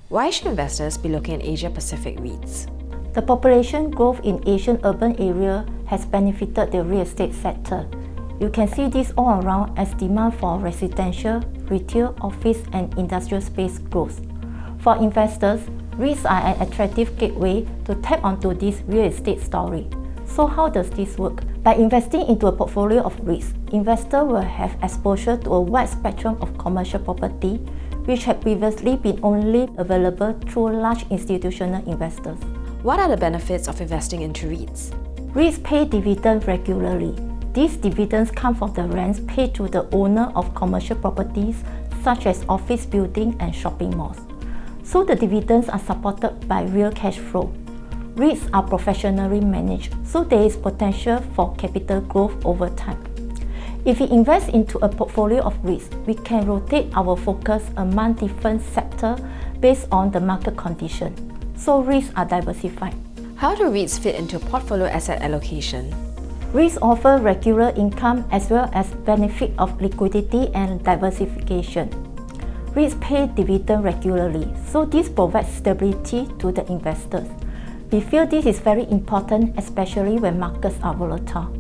Why should investors be looking at Asia-Pacific REITs? The population growth in Asian urban area has benefited the real estate sector. You can see this all around as demand for residential, retail, office and industrial space grows. For investors, REITs are an attractive gateway to tap onto this real estate story. So how does this work? By investing into a portfolio of REITs, investors will have exposure to a wide spectrum of commercial property, which had previously been only available through large institutional investors. What are the benefits of investing into REITs? REITs pay dividends regularly. These dividends come from the rents paid to the owner of commercial properties such as office buildings and shopping malls. So the dividends are supported by real cash flow. REITs are professionally managed, so there is potential for capital growth over time. If we invest into a portfolio of REITs, we can rotate our focus among different sectors based on the market condition. So REITs are diversified. How do REITs fit into portfolio asset allocation? REITs offer regular income as well as benefit of liquidity and diversification. REITs pay dividend regularly, so this provides stability to the investors. We feel this is very important, especially when markets are volatile.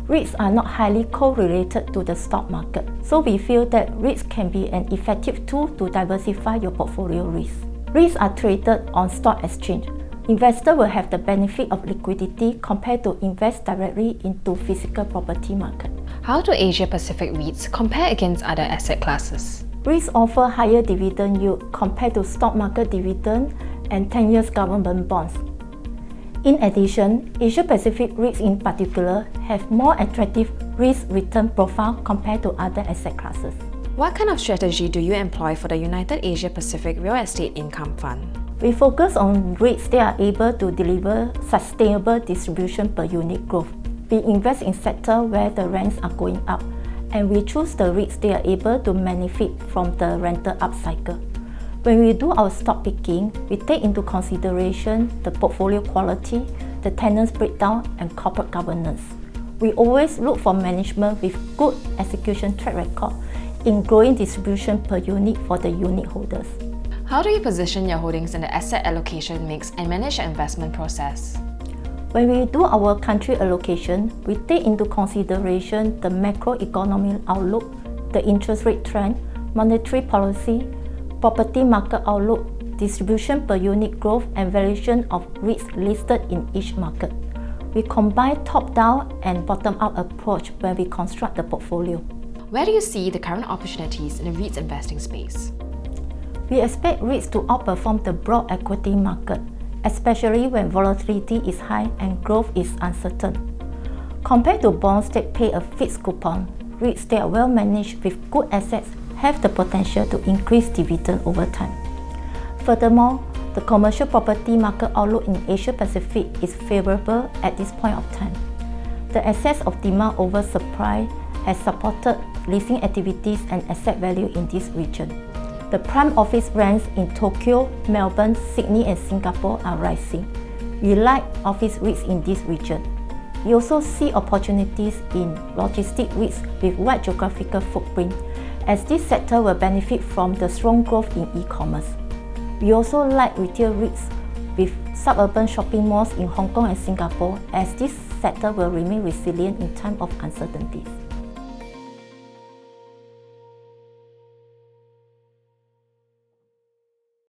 REITs are not highly correlated to the stock market, so we feel that REITs can be an effective tool to diversify your portfolio risk. REITs are traded on stock exchange. Investors will have the benefit of liquidity compared to invest directly into physical property market. How do Asia-Pacific REITs compare against other asset classes? REITs offer higher dividend yield compared to stock market dividend and 10 years government bonds. In addition, Asia-Pacific REITs in particular have more attractive risk-return profile compared to other asset classes. What kind of strategy do you employ for the United Asia-Pacific Real Estate Income Fund? We focus on REITs that are able to deliver sustainable distribution per unit growth. We invest in sectors where the rents are going up, and we choose the REITs that are able to benefit from the rental upcycle. When we do our stock picking, we take into consideration the portfolio quality, the tenants breakdown, and corporate governance. We always look for management with good execution track record in growing distribution per unit for the unit holders. How do you position your holdings in the asset allocation mix and manage your investment process? When we do our country allocation, we take into consideration the macroeconomic outlook, the interest rate trend, monetary policy, property market outlook, distribution per unit growth, and valuation of REITs listed in each market. We combine top-down and bottom-up approach when we construct the portfolio. Where do you see the current opportunities in the REITs investing space? We expect REITs to outperform the broad equity market, especially when volatility is high and growth is uncertain. Compared to bonds that pay a fixed coupon, REITs that are well managed with good assets have the potential to increase dividend over time. Furthermore, the commercial property market outlook in Asia-Pacific is favorable at this point of time. The excess of demand over supply has supported leasing activities and asset value in this region. The prime office rents in Tokyo, Melbourne, Sydney and Singapore are rising. We like office REITs in this region. We also see opportunities in logistic REITs with wide geographical footprint, as this sector will benefit from the strong growth in e-commerce. We also like retail REITs with suburban shopping malls in Hong Kong and Singapore, as this sector will remain resilient in time of uncertainties.